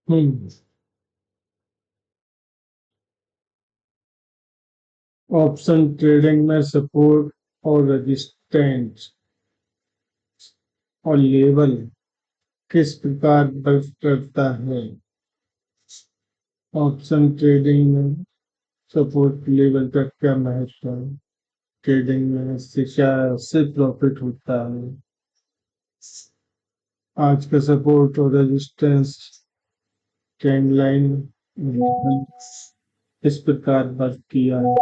हम्म। Option trading में support और resistance और लेवल किस प्रकार वर्क करता है? ऑप्शन ट्रेडिंग में सपोर्ट लेवल का क्या महत्व है? ट्रेडिंग में इससे क्या से प्रॉफिट होता है? आज का सपोर्ट और रेजिस्टेंस ट्रेंड लाइन इस प्रकार वर्क किया है।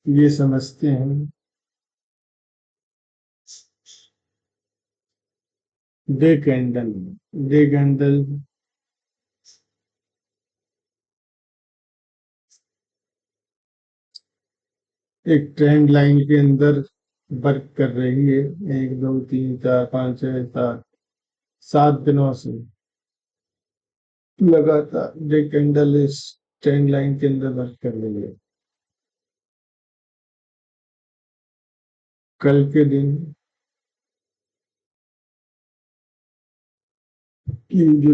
ये समझते हैं। Day candle. डे कैंडल एक ट्रेंड लाइन के अंदर वर्क कर रही है। 1 2 3 4 5 6 7 7 दिनों से लगातार डे कैंडल इस ट्रेंड लाइन के अंदर वर्क कर रही है। कल के दिन की जो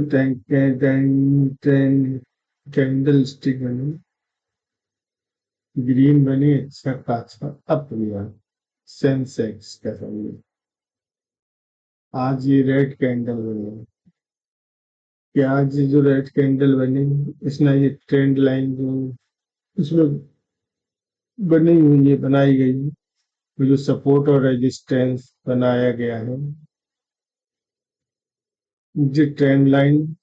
कैंडल स्टिक बनी, ग्रीन बनी, अच्छा खासा अप लिया सेंसेक्स का समझ। आज ये रेड कैंडल बनी कि आज ये जो रेड कैंडल बनी, इसने ये ट्रेंड लाइन जो इसमें बनी हुई है, बनाई गई है, वो जो सपोर्ट और रेजिस्टेंस बनाया गया है, जो ट्रेंड लाइन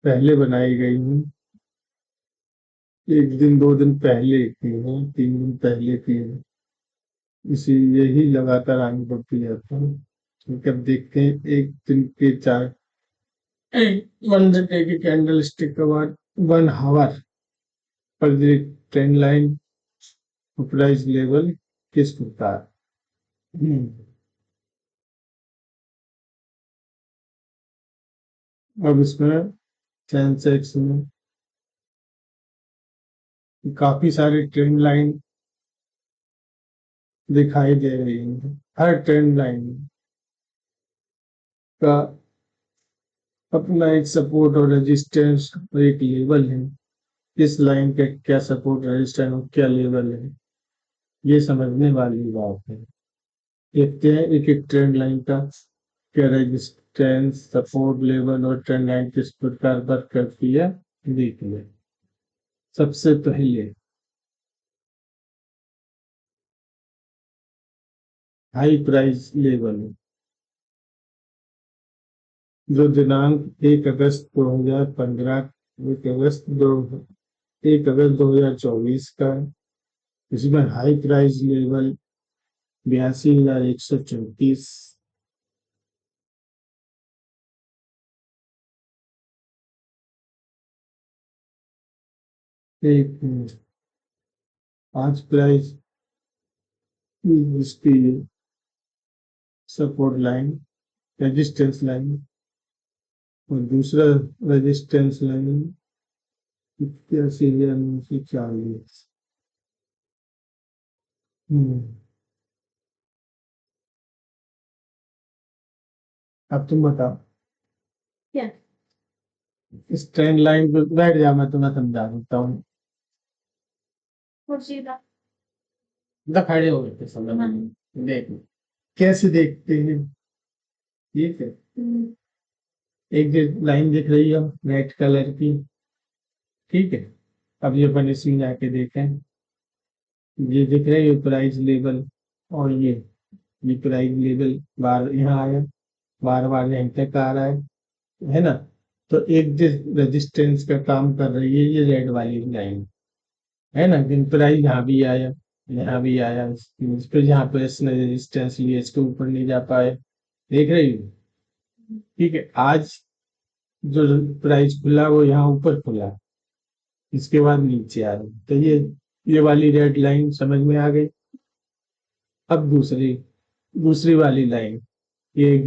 पहले बनाई गई है, 1 दिन 2 दिन पहले की है, 3 दिन पहले की है, इसी यही लगातार आगे बढ़ती जाता है। क्योंकि अब देखते हैं 1 दिन के 4 1 डे के कैंडल स्टिक के बाद 1 आवर पर ट्रेंड लाइन प्राइस लेवल किस प्रकार। अब इसमें सेंसेक्स में काफी सारी ट्रेंड लाइन दिखाई दे रही है। हर ट्रेंड लाइन का अपना एक सपोर्ट और रेजिस्टेंस और एक लेवल है। इस लाइन का क्या सपोर्ट रेजिस्टेंस और क्या लेवल है, ये समझने वाली बात है। देखते हैं एक एक ट्रेंड लाइन का क्या रेजिस्टेंस, सपोर्ट, लेवल और ट्रेंड लाइन किस प्रकार वर्क करती है, देखिए। सबसे पहले हाई प्राइस लेवल, जो दिनांक 1 अगस्त 2015, 1 अगस्त 2024 का है। इसमें हाई प्राइस लेवल 82,134। एक आज प्राइस इसकी सपोर्ट लाइन, रेजिस्टेंस लाइन, और दूसरा रेजिस्टेंस लाइन 81,940। अब तुम बताओ। क्या? इस ट्रेंड लाइन पे बैठ जा, मैं तुम्हें समझा देता हूँ। खड़े हो गए थे समझ में। देख कैसे देखते हैं, ठीक है। एक लाइन दिख रही है रेड कलर की, ठीक है। अब ये अपन इसमें जाके देखें, ये दिख रही है प्राइस लेवल, और ये प्राइस लेवल बार यहाँ आया, बार बार यहीं तक आ रहा है ना। तो एक रेजिस्टेंस का काम कर रही है ये रेड वाली लाइन, है ना। लेकिन प्राइस यहाँ भी आया, यहाँ भी आया, इस पे यहाँ पे इसने रेजिस्टेंस लिया, इसके ऊपर नहीं जा पाए, देख रही हो। ठीक है, आज जो प्राइस खुला वो यहाँ ऊपर खुला, इसके बाद नीचे आ रही, तो ये वाली रेड लाइन समझ में आ गई। अब दूसरी दूसरी वाली लाइन, ये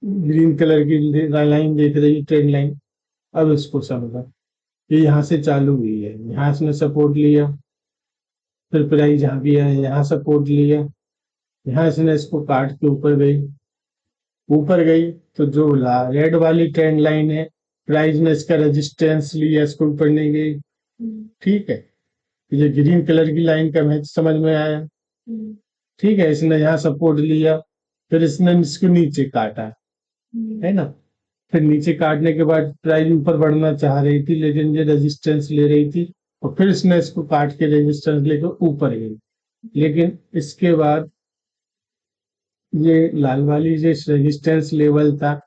ग्रीन कलर की लाइन देख रही ट्रेंड लाइन। अब इसको समझा, ये यहाँ से चालू हुई है, यहाँ इसने सपोर्ट लिया, फिर प्राइस यहाँ भी है, यहाँ सपोर्ट लिया, यहाँ इसने इसको काट के ऊपर गई तो जो रेड वाली ट्रेंड लाइन है, प्राइस ने इसका रेजिस्टेंस लिया, इसको ऊपर नहीं गई। ठीक है, ये ग्रीन कलर की लाइन का मैच समझ में आया। ठीक है, इसने यहाँ सपोर्ट लिया, फिर इसने इसको नीचे काटा, है ना। फिर नीचे काटने के बाद प्राइस ऊपर बढ़ना चाह रही थी, लेकिन ये रेजिस्टेंस ले रही थी, और फिर इसने इसको काट के रेजिस्टेंस लेकर ऊपर गई। लेकिन इसके बाद ये लाल वाली जो रेजिस्टेंस लेवल था,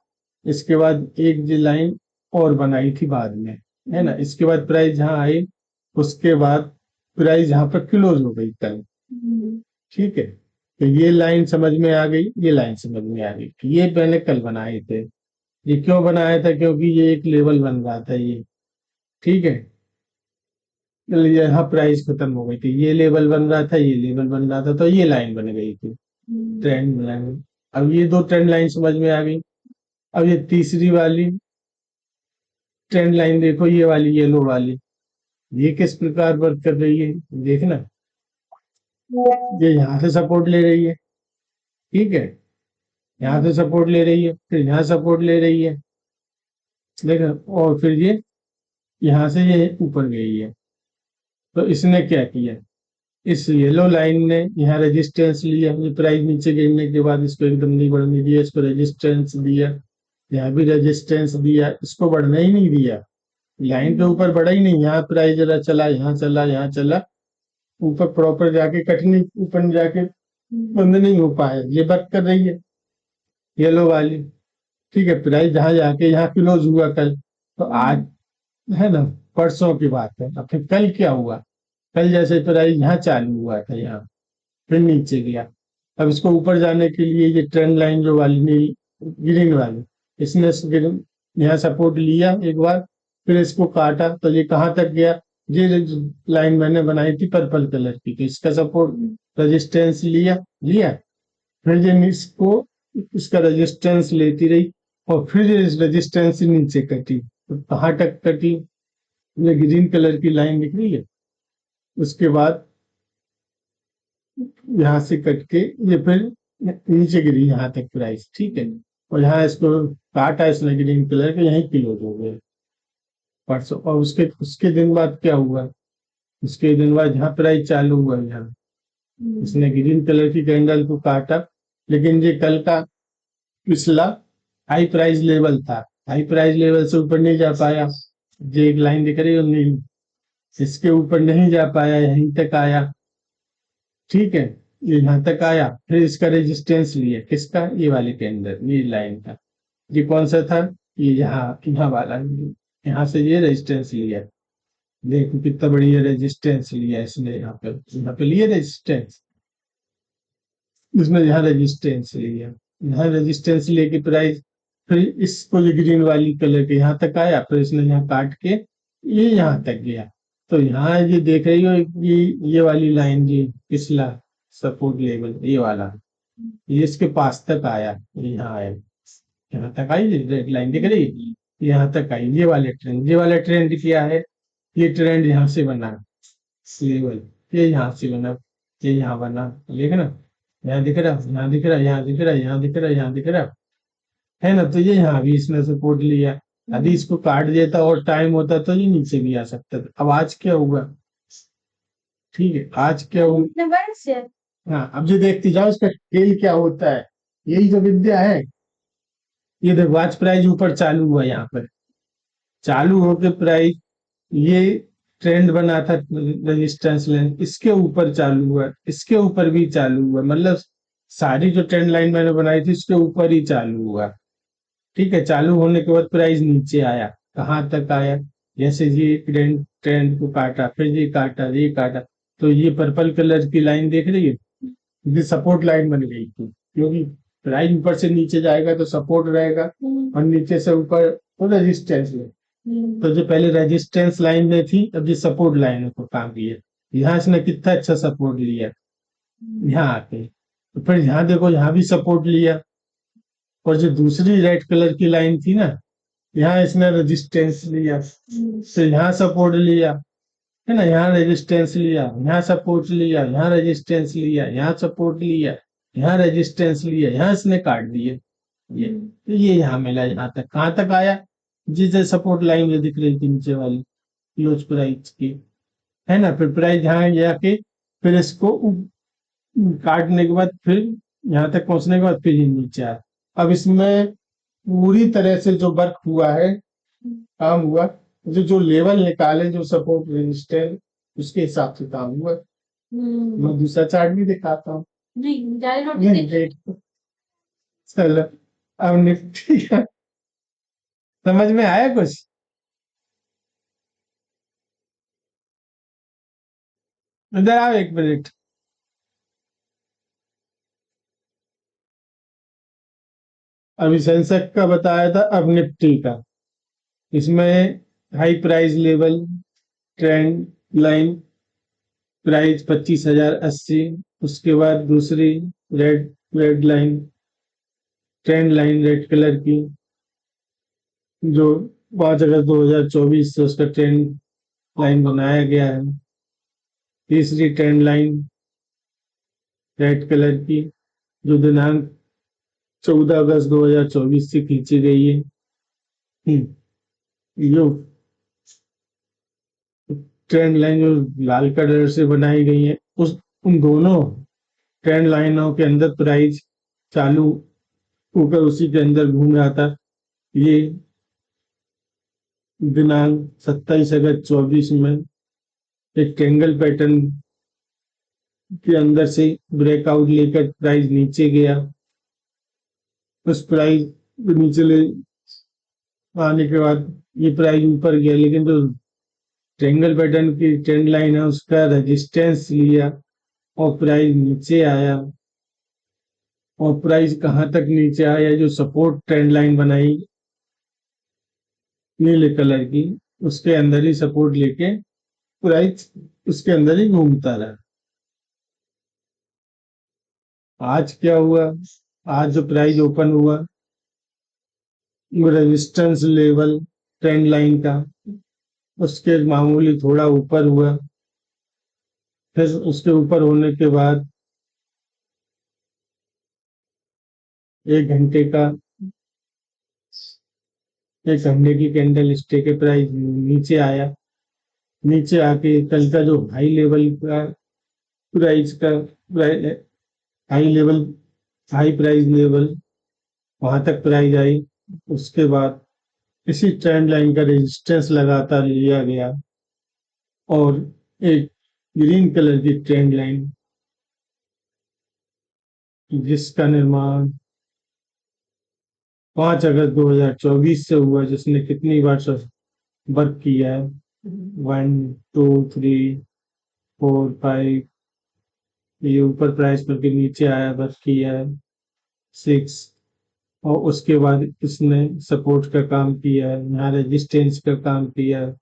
इसके बाद एक जो लाइन और बनाई थी बाद में, है ना। इसके बाद प्राइस जहाँ आई, उसके बाद प्राइस यहाँ पर क्लोज हो गई कल। ठीक है, तो ये लाइन समझ में आ गई, ये लाइन समझ में आ गई। ये मैंने कल बनाए थे। ये क्यों बनाया था? क्योंकि ये एक लेवल बन रहा था ये। ठीक है, यहाँ प्राइस खत्म हो गई थी, ये लेवल बन रहा था, ये लेवल बन रहा था, तो ये लाइन बन गई थी, ट्रेंड लाइन। अब ये दो ट्रेंड लाइन समझ में आ गई। अब ये तीसरी वाली ट्रेंड लाइन देखो, ये वाली येलो वाली, ये किस प्रकार वर्क कर रही है देखना। ये यहाँ से सपोर्ट ले रही है, ठीक है, यहाँ से सपोर्ट ले रही है, फिर यहाँ सपोर्ट ले रही है, देखो, और फिर ये यहाँ से ये ऊपर गई है। तो इसने क्या किया, इस येलो लाइन ने यहाँ रेजिस्टेंस लिया, ये प्राइस नीचे गिरने के बाद इसको एकदम नहीं बढ़ने दिया, इसको रेजिस्टेंस दिया, यहाँ भी रेजिस्टेंस दिया, इसको बढ़ना ही नहीं दिया, लाइन के ऊपर बढ़ा ही नहीं। यहाँ प्राइस जरा चला, यहाँ चला, यहाँ चला, ऊपर प्रॉपर जाके कटनी, ऊपर जाके बंद नहीं हो पाया, ये वर्क कर रही है येलो वाली। ठीक है, प्राइस जहाँ जाके यहाँ क्लोज हुआ कल, तो आज, है ना, परसों की बात है। अब फिर कल क्या हुआ, कल जैसे प्राइस यहाँ चालू हुआ था, यहाँ फिर नीचे गया। अब इसको ऊपर जाने के लिए ये ट्रेंड लाइन जो वाली नीली ग्रीन वाली, इसने यहाँ सपोर्ट लिया एक बार, फिर इसको काटा, तो ये कहाँ तक गया, ये लाइन मैंने बनाई थी पर्पल कलर की, तो इसका सपोर्ट रेजिस्टेंस लिया लिया, फिर ये इसको इसका रेजिस्टेंस लेती रही, और फिर ये रेजिस्टेंस नीचे कटी, तो कहाँ तक कटी, ये ग्रीन कलर की लाइन दिख रही है, उसके बाद यहाँ से कट के ये फिर नीचे गिरी यहाँ तक प्राइस। ठीक है, और यहाँ इसको काटा इसने ग्रीन कलर के, यहीं क्लोज हो गए परसों। और उसके उसके दिन बाद क्या हुआ, उसके दिन बाद यहाँ प्राइस चालू हुआ, यहाँ इसने ग्रीन कलर की कैंडल को काटा, लेकिन ये कल का पिछला हाई प्राइस लेवल था, हाई प्राइस लेवल से ऊपर नहीं जा पाया। ये एक लाइन दिख रही है नहीं, इसके ऊपर नहीं जा पाया, यहीं तक आया। ठीक है, ये यहाँ तक आया, फिर इसका रेजिस्टेंस लिया, किसका, ये वाले के अंदर, ये लाइन का। ये कौन सा था, ये यहाँ वाला, यहाँ से ये रेजिस्टेंस लिया, देखो कितना बढ़िया रेजिस्टेंस लिया इसने, यहाँ पे लिए रेजिस्टेंस, इसमें यहाँ रेजिस्टेंस लिया, यहाँ रेजिस्टेंस लेके प्राइस फिर इसको ये ग्रीन वाली कलर के यहाँ तक आया, फिर इसने यहाँ काट के ये यहाँ तक गया। तो यहाँ ये देख रही हो, ये वाली लाइन, ये पिछला सपोर्ट लेवल, ये वाला, ये इसके पास तक आया, यहाँ आया, यहाँ तक आई, रेड लाइन दिख रही, यहाँ तक आई। ये वाला ट्रेंड क्या है, ये ट्रेंड यहाँ से बना लेवल, ये यहाँ से बना, ये यहाँ बना, देख ना, यहाँ दिख रहा, यहाँ दिख रहा, यहाँ दिख रहा, यहाँ दिख रहा, यहाँ दिख रहा, है ना। तो ये यहाँ भी इसने सपोर्ट लिया, यदि इसको काट देता और टाइम होता तो ये नीचे भी आ सकता था। अब आज क्या हुआ, ठीक है, आज क्या हुआ, हाँ, अब जो देखती जाओ इसका खेल क्या होता है, यही जो विद्या है। ये देखो, आज प्राइस ऊपर चालू हुआ, यहाँ पर चालू होकर प्राइस, ये ट्रेंड बना था रेजिस्टेंस लाइन, इसके ऊपर चालू हुआ, इसके ऊपर भी चालू हुआ, मतलब सारी जो ट्रेंड लाइन मैंने बनाई थी इसके ऊपर ही चालू हुआ। ठीक है, चालू होने के बाद प्राइस नीचे आया, कहाँ तक आया, जैसे ये ट्रेंड को काटा, फिर ये काटा, ये काटा, तो ये पर्पल कलर की लाइन देख रही है, ये सपोर्ट लाइन बन गई थी, क्योंकि प्राइस ऊपर से नीचे जाएगा तो सपोर्ट रहेगा, और नीचे से ऊपर तो रेजिस्टेंस में। तो जो पहले रेजिस्टेंस लाइन में थी, अब ये सपोर्ट लाइन को काम किया, यहाँ इसने कितना अच्छा सपोर्ट लिया, यहाँ आके, तो फिर यहाँ देखो, यहाँ भी सपोर्ट लिया, और जो दूसरी रेड कलर की लाइन थी ना, यहाँ इसने रेजिस्टेंस लिया, तो यहाँ सपोर्ट लिया, है ना, यहाँ रेजिस्टेंस लिया, यहाँ सपोर्ट लिया, यहाँ रेजिस्टेंस लिया, यहाँ सपोर्ट लिया, यहाँ रेजिस्टेंस लिया, यहाँ इसने काट दिए। ये यहाँ मिला, यहाँ तक कहाँ तक आया, जिसे सपोर्ट लाइन जो दिख रही थी नीचे वाली क्लोज प्राइस की, है ना। फिर प्राइस यहाँ जाके फिर इसको काटने के बाद फिर यहाँ तक पहुंचने के बाद फिर ये नीचे आया। अब इसमें पूरी तरह से जो वर्क हुआ है, काम हुआ, जो जो लेवल निकाले, जो सपोर्ट रेजिस्टेंस, उसके हिसाब से काम हुआ। मैं दूसरा चार्ट भी दिखाता हूँ। नहीं देख, चलो अब निफ्टी का समझ में आया कुछ? इधर आओ एक मिनट। अभी सेंसेक्स का बताया था, अब निफ्टी का। इसमें high price level, trend line, price 25,080, उसके बाद दूसरी red red line, trend line red colour की, जो 5 अगस्त 2024 से उसका ट्रेंड लाइन बनाया गया है। तीसरी ट्रेंड लाइन रेड कलर की, जो दिनांक 14 अगस्त 2024 से खींची गई है। जो ट्रेंड लाइन जो लाल कलर से बनाई गई है, उस उन दोनों ट्रेंड लाइनों के अंदर प्राइस चालू होकर उसी के अंदर घूम रहा था। ये दिनांक 27 अगस्त 2024 में एक ट्रेंगल पैटर्न के अंदर से ब्रेकआउट लेकर प्राइस नीचे गया। उस प्राइस नीचे ले आने के बाद ये प्राइस ऊपर गया, लेकिन जो ट्रेंगल पैटर्न की ट्रेंड लाइन है उसका रेजिस्टेंस लिया और प्राइस नीचे आया। और प्राइस कहाँ तक नीचे आया, जो सपोर्ट ट्रेंड लाइन बनाई नीले कलर की, उसके अंदर ही सपोर्ट लेके प्राइस उसके अंदर ही घूमता रहा। आज क्या हुआ, आज जो प्राइस ओपन हुआ, रेजिस्टेंस लेवल ट्रेंड लाइन का उसके मामूली थोड़ा ऊपर हुआ। फिर उसके ऊपर होने के बाद 1 घंटे का, 1 घंटे की कैंडल स्टिक के प्राइस नीचे आया। नीचे आके कल का जो हाई लेवल का प्राइस का high level, high price level, वहां तक प्राइस आई। उसके बाद इसी ट्रेंड लाइन का रेजिस्टेंस लगातार लिया गया और एक ग्रीन कलर की ट्रेंड लाइन, जिसका निर्माण 5 अगस्त 2024 से हुआ, जिसने कितनी बार वर्क किया है, 1 2 3 4 5, ये ऊपर प्राइस करके नीचे आया, वर्क किया है 6, और उसके बाद इसने सपोर्ट का काम किया है, यहाँ रेजिस्टेंस का काम किया है,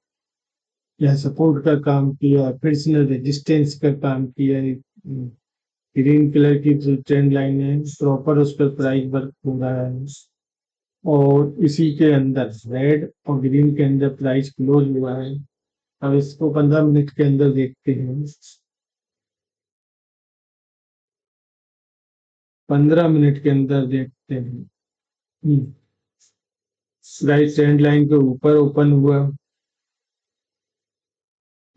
यहाँ सपोर्ट का काम किया, फिर इसने रेजिस्टेंस का काम किया है। ग्रीन कलर की जो ट्रेंड लाइन है प्रॉपर उस पर प्राइस वर्क हो रहा है, और इसी के अंदर रेड और ग्रीन के अंदर प्राइस क्लोज हुआ है। अब इसको 15 मिनट के अंदर देखते हैं। 15 मिनट के अंदर देखते हैं। प्राइस ट्रेंड लाइन के ऊपर ओपन हुआ,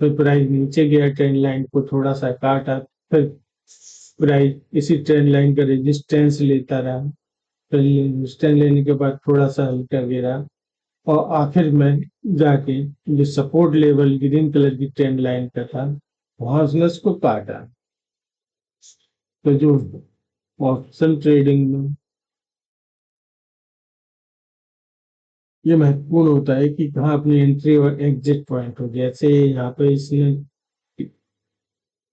फिर प्राइस नीचे गया, ट्रेंड लाइन को थोड़ा सा काटा, फिर प्राइस इसी ट्रेंड लाइन का रेजिस्टेंस लेता रहा, फिर रेजिस्टेंस लेने के बाद थोड़ा सा हल्का गिरा, और आखिर में जाके जो सपोर्ट लेवल ग्रीन कलर की ट्रेंड लाइन का था, वहां उसने उसको काटा। तो जो ऑप्शन ट्रेडिंग में ये महत्वपूर्ण होता है कि कहाँ अपनी एंट्री और एग्जिट पॉइंट हो। जैसे यहाँ पे इसने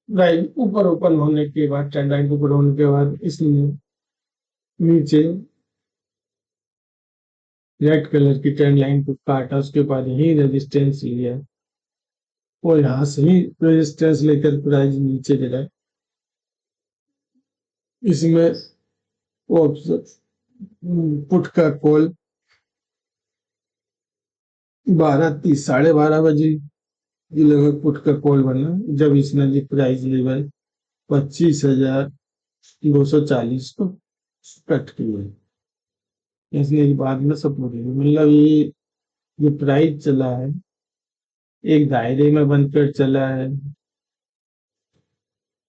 राइट ऊपर ओपन होने के बाद, ट्रेंड लाइन ऊपर होने के बाद इसने नीचे रेड कलर की ट्रेंड लाइन को काटा, उसके बाद यही रेजिस्टेंस लिया और यहाँ से ही रेजिस्टेंस लेकर प्राइस नीचे गिरा। इसमें पुट का कॉल 12:30 साढ़े 12 बजे ये लगभग पुट का कॉल बना जब इसने प्राइस लेवल 25,240 को कट किया। इसलिए बाद में सपोर्ट है, मतलब ये जो प्राइस चला है एक दायरे में बनकर चला है,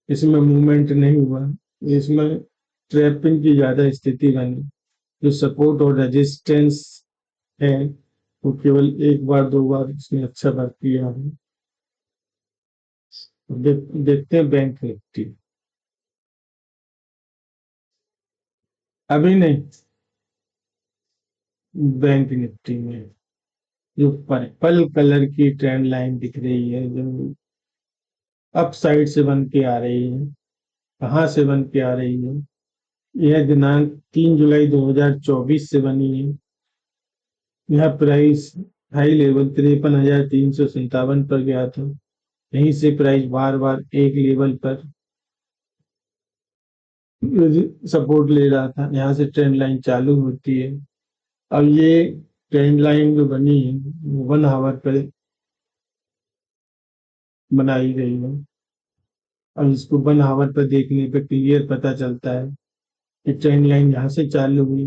इसमें मूवमेंट नहीं हुआ, इसमें ट्रैपिंग की ज्यादा स्थिति बनी। जो सपोर्ट और रेजिस्टेंस है वो केवल एक बार दो बार इसने अच्छा वर्क किया है। देखते हैं बैंक निफ्टी। अभी नहीं, बैंक निफ्टी में जो पर्पल कलर की ट्रेंड लाइन दिख रही है, जो अप साइड से बन के आ रही है, कहाँ से बन के आ रही है? यह दिनांक 3 जुलाई 2024 से बनी है। यह प्राइस हाई लेवल 53,357 पर गया था। यहीं से प्राइस बार बार एक लेवल पर सपोर्ट ले रहा था, यहाँ से ट्रेंड लाइन चालू होती है। अब ये ट्रेंड लाइन जो बनी है 1 आवर पर बनाई गई है। अब इसको 1 आवर पर देखने पर क्लियर पता चलता है कि ट्रेंड लाइन यहाँ से चालू हुई,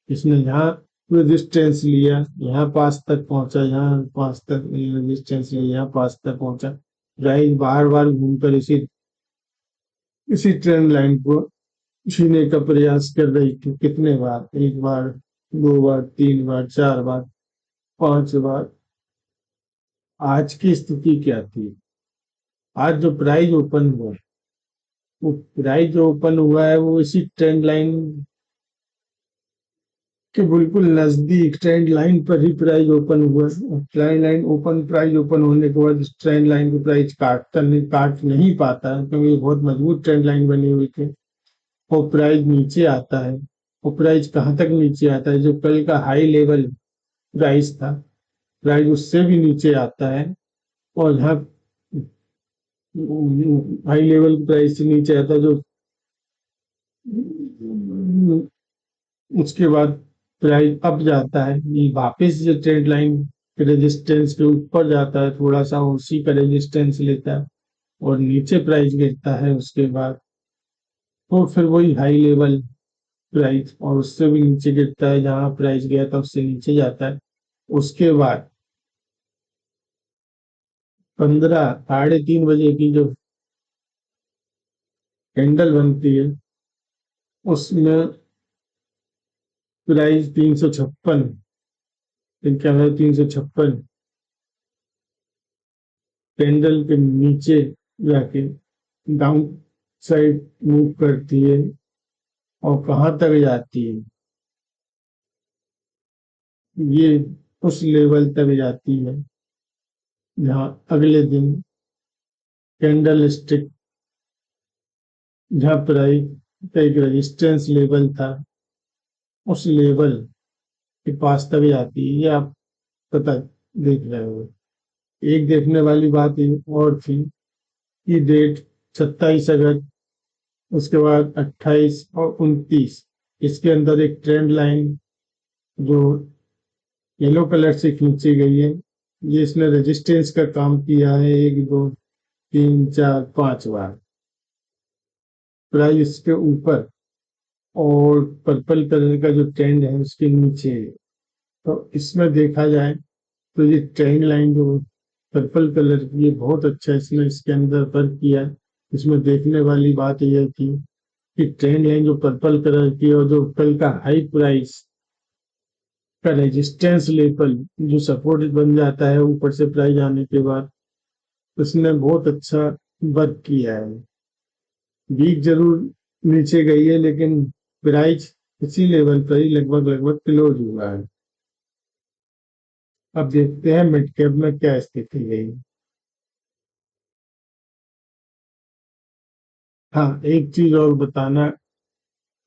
इसने यहाँ रेजिस्टेंस लिया, यहाँ पास तक पहुंचा, यहाँ पास तक रेजिस्टेंस लिया, यहाँ पास तक पहुंचा। प्राइस बार बार घूमकर इसी इसी ट्रेंड लाइन को छूने का प्रयास कर रही थी। कितने बार? एक बार, दो बार, तीन बार, चार बार, पांच बार। आज की स्थिति क्या थी? आज जो प्राइस ओपन हुआ, वो प्राइस जो ओपन हुआ है वो इसी ट्रेंड लाइन के बिल्कुल नजदीक ट्रेंड लाइन पर ही प्राइस ओपन हुआ। Trend line open, price open होने के बाद इस ट्रेंड लाइन को प्राइस काट नहीं पाता है, क्योंकि बहुत मजबूत ट्रेंड लाइन बनी हुई थी। वो प्राइस नीचे आता है। वो प्राइस कहाँ तक नीचे आता है? जो कल का हाई लेवल प्राइस था, प्राइस उससे भी नीचे आता है। और यहाँ हाई लेवल प्राइस से नीचे आता है, जो उसके बाद प्राइस अप जाता है, ये वापस जो ट्रेंड लाइन रेजिस्टेंस के ऊपर जाता है, थोड़ा सा उसी का रेजिस्टेंस लेता है और नीचे प्राइस गिरता है। उसके बाद तो फिर वही हाई लेवल प्राइस और उससे भी नीचे गिरता है, जहां प्राइस गया था उससे नीचे जाता है। उसके बाद 15 3:30 बजे की जो कैंडल बनती है उसमें प्राइस 356, क्या है, 356 कैंडल के नीचे जाके डाउन साइड मूव करती है और कहाँ तक जाती है? ये उस लेवल तक जाती है जहाँ अगले दिन कैंडल स्टिक, जहाँ प्राइस का एक रेजिस्टेंस लेवल था, उस लेवल के पास तक जाती है। ये आप पता देख रहे हो। एक देखने वाली बात और थी कि डेट 27 अगस्त, उसके बाद 28 और 29, इसके अंदर एक ट्रेंड लाइन जो येलो कलर से खींची गई है, ये इसने रेजिस्टेंस का काम किया है 1 2 3 4 5 बार। प्राइस इसके ऊपर और पर्पल कलर का जो ट्रेंड है उसके नीचे है। तो इसमें देखा जाए तो ये ट्रेंड लाइन जो पर्पल कलर की है बहुत अच्छा इसने इसके अंदर वर्क किया है। इसमें देखने वाली बात यह थी कि ट्रेंड लाइन जो पर्पल कलर की है और जो कल का हाई प्राइस का रेजिस्टेंस लेवल जो सपोर्ट बन जाता है ऊपर से प्राइस आने के बाद, उसने बहुत अच्छा वर्क किया है। वीक जरूर नीचे गई है लेकिन प्राइस इसी लेवल पर ही लगभग लगभग क्लोज हुआ है। अब देखते हैं मिड कैप में क्या स्थिति है। हाँ, एक चीज और बताना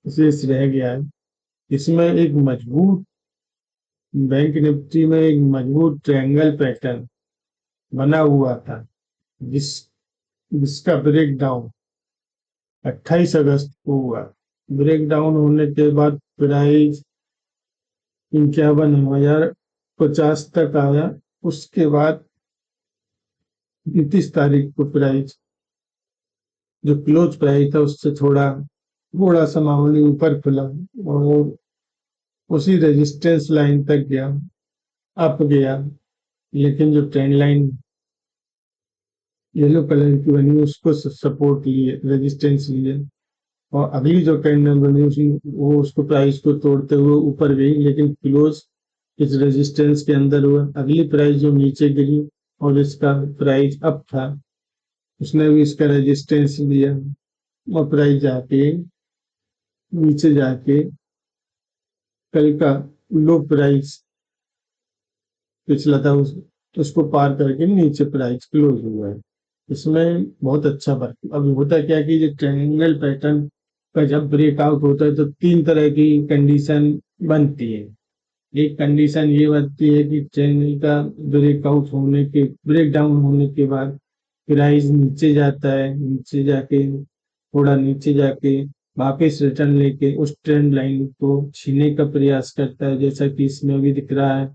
शेष रह गया है। इसमें एक मजबूत, बैंक निफ्टी में एक मजबूत ट्रायंगल पैटर्न बना हुआ था, जिस जिसका ब्रेक डाउन 28 अगस्त को हुआ। ब्रेक डाउन होने के बाद प्राइस 51,050 तक आया। उसके बाद 29 तारीख को प्राइस जो क्लोज प्राइस था उससे थोड़ा थोड़ा सा मामूली ऊपर खुला और उसी रेजिस्टेंस लाइन तक गया, अप गया, लेकिन जो ट्रेंड लाइन येलो कलर की बनी उसको सपोर्ट लिए, रेजिस्टेंस लिए, और अगली जो ट्रेंड लाइन बनी वो उसको प्राइस को तोड़ते हुए ऊपर गई, लेकिन क्लोज इस रेजिस्टेंस के अंदर हुआ। अगली प्राइस जो नीचे गिरी और इसका प्राइस अप था, उसने भी इसका रेजिस्टेंस लिया और प्राइस जाके नीचे जाके कल का लो प्राइस पिछला था उसको पार करके नीचे प्राइस क्लोज हुआ है। इसमें बहुत अच्छा वर्क। अब होता क्या है कि जो ट्रायंगल पैटर्न का जब ब्रेकआउट होता है तो तीन तरह की कंडीशन बनती है। एक कंडीशन ये बनती है कि ट्रायंगल का ब्रेकआउट होने के ब्रेक डाउन होने के बाद प्राइस नीचे जाता है, नीचे जाके थोड़ा नीचे जाके वापस रिटर्न लेके उस ट्रेंड लाइन को छीने का प्रयास करता है, जैसा कि इसमें भी दिख रहा है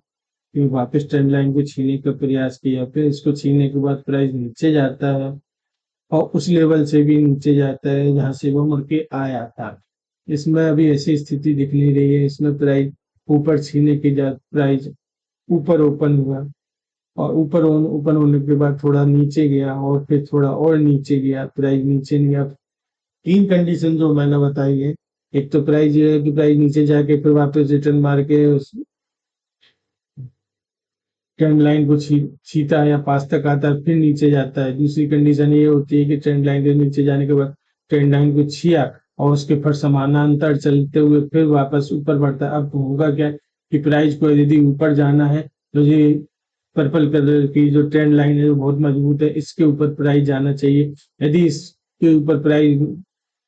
कि वापस ट्रेंड लाइन को छीने का प्रयास किया, फिर इसको छीने के बाद प्राइस नीचे जाता है और उस लेवल से भी नीचे जाता है जहां से वो मुड़ के आया था। इसमें अभी ऐसी स्थिति दिख नहीं रही है। इसमें प्राइस ऊपर छीने के बाद प्राइस ऊपर ओपन हुआ और ऊपर ओपन होने के बाद थोड़ा नीचे गया और फिर थोड़ा और नीचे गया, प्राइस नीचे नहीं। अब तीन कंडीशन जो मैंने बताई है, एक तो प्राइस ये है कि प्राइस नीचे जाके फिर वापस रिटर्न मार के उस ट्रेंड लाइन को छीता है या पास तक आता है फिर नीचे जाता है। दूसरी कंडीशन ये होती है कि ट्रेंड लाइन के नीचे जाने के बाद ट्रेंड लाइन को छिया और उसके फिर समानांतर चलते हुए फिर वापस ऊपर बढ़ता है। अब होगा क्या कि प्राइस को यदि ऊपर जाना है तो ये पर्पल कलर की जो ट्रेंड लाइन है वो बहुत मजबूत है, इसके ऊपर प्राइस जाना चाहिए। यदि इसके ऊपर प्राइस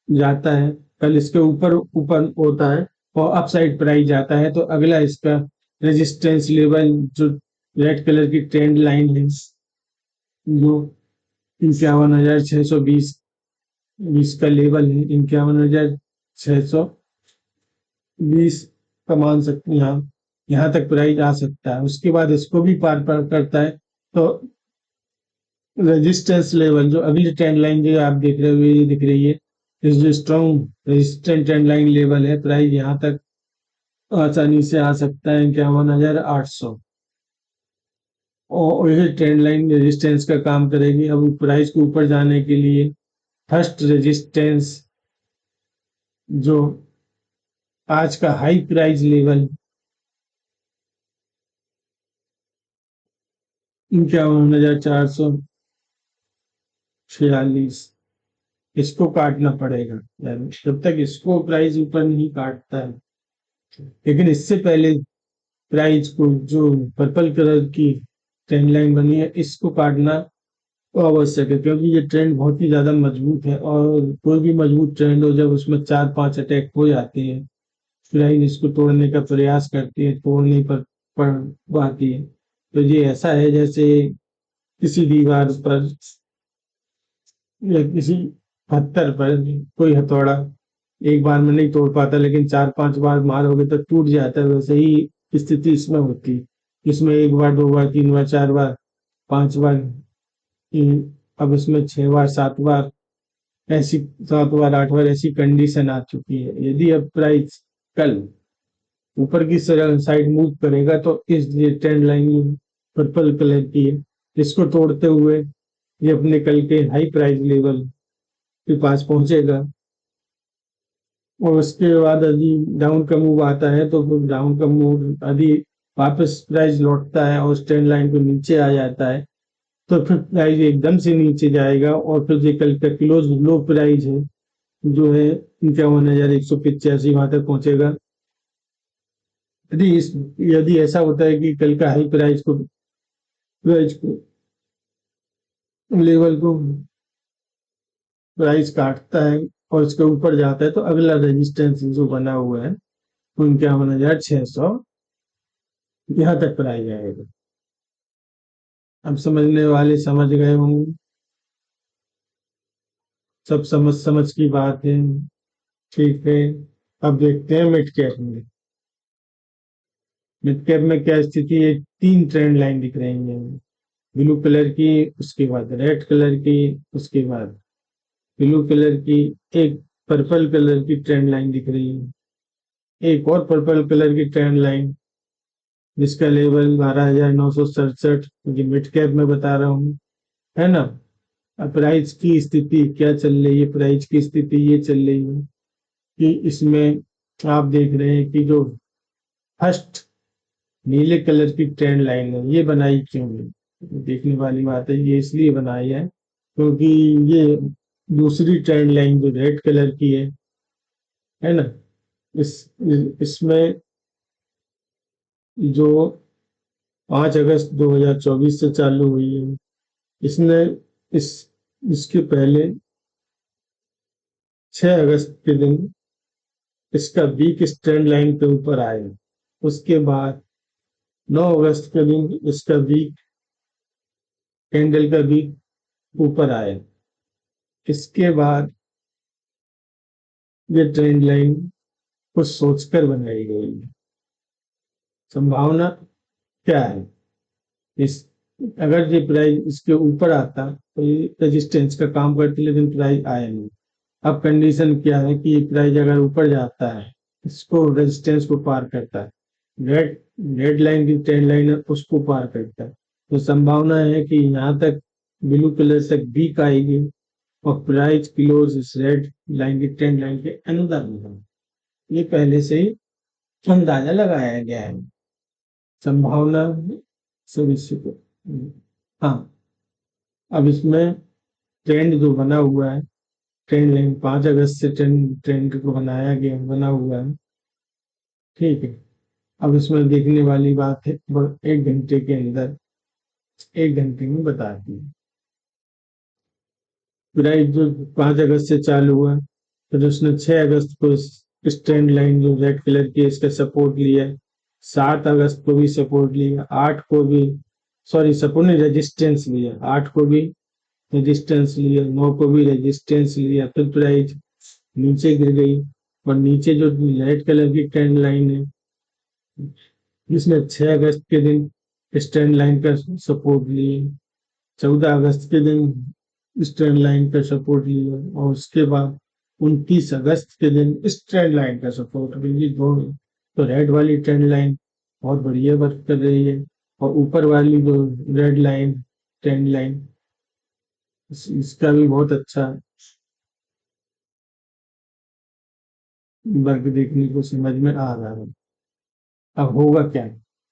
जाता है, कल इसके ऊपर ऊपर होता है और अपसाइड प्राइस जाता है, तो अगला इसका रेजिस्टेंस लेवल जो रेड कलर की ट्रेंड लाइन है जो 51,620 का लेवल है, 51,620 का मान सकते हैं। यहाँ तक प्राइस आ सकता है। उसके बाद इसको भी पार पार करता है तो रेजिस्टेंस लेवल जो अगली ट्रेंड लाइन जो आप देख रहे हो ये दिख रही है, इस जो strong resistant trend line level है, प्राइस यहाँ तक आसानी से आ सकता है 51,800 और ये ट्रेंड लाइन रेजिस्टेंस का काम करेगी। अब प्राइस को ऊपर जाने के लिए फर्स्ट रेजिस्टेंस जो आज का हाई प्राइस लेवल 51,446 इसको काटना पड़ेगा, यानी जब तक इसको प्राइस ऊपर नहीं काटता है। लेकिन इससे पहले प्राइस को जो पर्पल कलर की ट्रेंड लाइन बनी है इसको काटना तो आवश्यक है, क्योंकि ये ट्रेंड बहुत ही ज्यादा मजबूत है और कोई भी मजबूत ट्रेंड हो जब उसमें 4-5 अटैक हो जाते हैं, फिर इसको तोड़ने का प्रयास करती है, तोड़ने पर पड़ पाती है। तो ये ऐसा है जैसे किसी दीवार पर या किसी पत्थर पर कोई हथौड़ा एक बार में नहीं तोड़ पाता, लेकिन 4-5 बार मारोगे तो टूट जाता है। वैसे ही स्थिति इसमें होती है। इसमें एक बार, दो बार, तीन बार, चार बार, 5 बार, अब इसमें 6 बार, 7 बार ऐसी, 7 बार, 8 बार ऐसी कंडीशन आ चुकी है। यदि अब प्राइस कल ऊपर की साइड मूव करेगा तो इस ये ट्रेंड लाइन पर्पल कलर की है, इसको तोड़ते हुए ये अपने कल के हाई प्राइस लेवल के पास पहुंचेगा और उसके बाद यदि डाउन का मूव आता है तो फिर डाउन का मूव यदि वापस प्राइस लौटता है और ट्रेंड लाइन को नीचे आ जाता है तो फिर प्राइस एकदम से नीचे जाएगा और फिर जो कल का क्लोज लो प्राइस है जो है 51,185 वहां तक पहुंचेगा। यदि ऐसा होता है कि कल का हाई प्राइस को लेवल को प्राइस काटता है और इसके ऊपर जाता है तो अगला रेजिस्टेंस जो बना हुआ है 51,600 यहाँ तक प्राइस जाएगा। अब समझने वाले समझ गए होंगे, सब समझ समझ की बात है। ठीक है, अब देखते हैं मिड कैप में। मिड कैप में क्या स्थिति है, तीन ट्रेंड लाइन दिख रही है। ब्लू कलर की, उसके बाद रेड कलर की, उसके बाद ब्लू कलर की, एक पर्पल कलर की ट्रेंड लाइन दिख रही है, एक और पर्पल कलर की ट्रेंड लाइन जिसका लेवल 12,967, ये मिड कैप में बता रहा हूँ, है ना। अब प्राइस की स्थिति क्या चल रही है, प्राइस की स्थिति ये चल रही है कि इसमें आप देख रहे हैं कि जो फर्स्ट नीले कलर की ट्रेंड लाइन है ये बनाई क्यों है, देखने वाली बात है। ये इसलिए बनाई है क्योंकि ये दूसरी ट्रेंड लाइन जो रेड कलर की है ना, इस इसमें जो 5 अगस्त 2024 से चालू हुई है, इसने इस इसके पहले 6 अगस्त के दिन इसका वीक इस ट्रेंड लाइन के ऊपर आया, उसके बाद 9 अगस्त के दिन इसका वीक कैंडल का वीक ऊपर आया। इसके बाद ये ट्रेंड लाइन कुछ सोचकर बनाई गई है। संभावना क्या है, इस अगर ये प्राइस इसके ऊपर आता तो ये रेजिस्टेंस का काम करती, लेकिन प्राइस आया नहीं। अब कंडीशन क्या है कि ये प्राइस अगर ऊपर जाता है, इसको रेजिस्टेंस को पार करता है, रेड रेड लाइन की ट्रेंड लाइन है उसको पार करता है, तो संभावना है कि यहाँ तक ब्लू कलर तक वीक आएगी और प्राइस क्लोज इस रेड लाइन की ट्रेंड लाइन के अंदर होगा। ये पहले से ही अंदाजा लगाया गया है। संभावना सुनिश्चित को, हाँ। अब इसमें ट्रेंड जो बना हुआ है, ट्रेंड लाइन 5 अगस्त से ट्रेंड ट्रेंड को बनाया गया बना हुआ है, ठीक है। अब इसमें देखने वाली बात है, 1 घंटे के अंदर, 1 घंटे में बताती है प्राइस जो 5 अगस्त से चालू हुआ, फिर उसने 6 अगस्त को इस ट्रेंड लाइन जो रेड कलर की है इसका सपोर्ट लिया, 7 अगस्त को भी सपोर्ट लिया, 8 को भी, सॉरी सपोर्ट नहीं, रेजिस्टेंस लिया, 8 को भी रेजिस्टेंस लिया, 9 को भी रेजिस्टेंस लिया, फिर प्राइस नीचे गिर गई। और नीचे जो रेड कलर की ट्रेंड लाइन है जिसने 6 अगस्त के दिन इस ट्रेंड लाइन का सपोर्ट लिए, 14 अगस्त के दिन इस ट्रेंड लाइन का सपोर्ट लिया, और उसके बाद 29 अगस्त के दिन इस ट्रेंड लाइन का सपोर्ट लिए। दोनों तो रेड वाली ट्रेंड लाइन बहुत बढ़िया वर्क कर रही है, और ऊपर वाली जो रेड लाइन ट्रेंड लाइन इसका भी बहुत अच्छा वर्क देखने को समझ में आ रहा है। अब होगा क्या,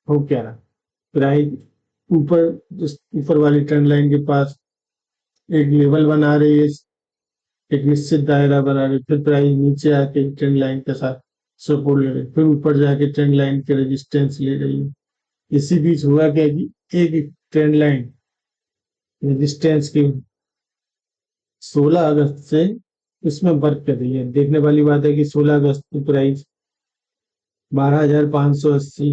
हो क्या रहा, प्राइस ऊपर वाली ट्रेंड लाइन के पास एक लेवल बना रही है, एक निश्चित दायरा बना रही है, फिर प्राइस नीचे आके ट्रेंड लाइन के साथ सपोर्ट ले रही है, फिर ऊपर जाके ट्रेंड लाइन के रेजिस्टेंस ले रही है। इसी बीच हुआ क्या कि एक ट्रेंड लाइन रेजिस्टेंस की 16 अगस्त से इसमें वर्क कर रही है। देखने वाली बात है कि 16 अगस्त की प्राइस 12,580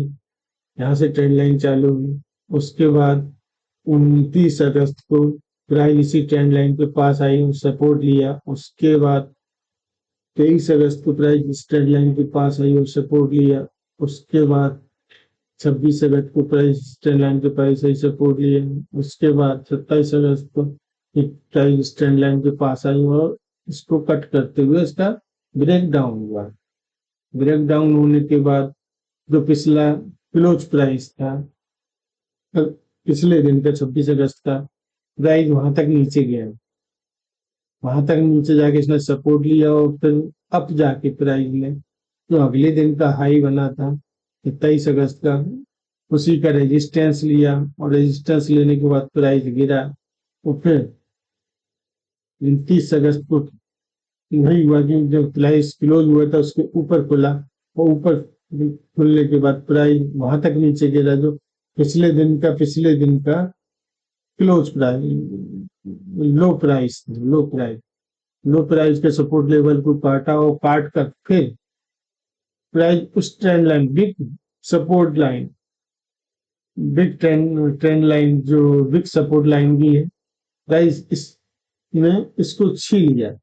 यहाँ से ट्रेंड लाइन चालू हुई, उसके बाद 29 अगस्त को प्राइस इसी ट्रेंड लाइन के पास आई, सपोर्ट लिया, उसके बाद 23 अगस्त को प्राइस इस ट्रेंड लाइन के पास आई और सपोर्ट लिया, उसके बाद 26 अगस्त को प्राइस ट्रेंड लाइन के पास आई, सपोर्ट लिया, उसके बाद 27 अगस्त को प्राइस ट्रेंड लाइन के पास आई और इसको कट करते हुए इसका ब्रेक डाउन हुआ। ब्रेक डाउन होने के बाद जो पिछला क्लोज प्राइस था पिछले दिन का 26 अगस्त का प्राइस वहां तक नीचे गया, वहां तक नीचे जाके इसने सपोर्ट लिया और फिर अप जाके प्राइस ने जो अगले दिन का हाई बना था 23 अगस्त का उसी का रेजिस्टेंस लिया, और रेजिस्टेंस लेने के बाद प्राइस गिरा, और फिर 29 अगस्त को वही हुआ कि जब प्राइस क्लोज हुआ था उसके ऊपर खुला, और ऊपर खुलने के बाद प्राइस वहां तक नीचे गिरा जो पिछले दिन का क्लोज प्राइस, लो प्राइस के सपोर्ट लेवल को काटा, और काट कर फिर प्राइस उस trend line big trend line जो बिग सपोर्ट लाइन भी है, प्राइस इसने इसको छीन लिया,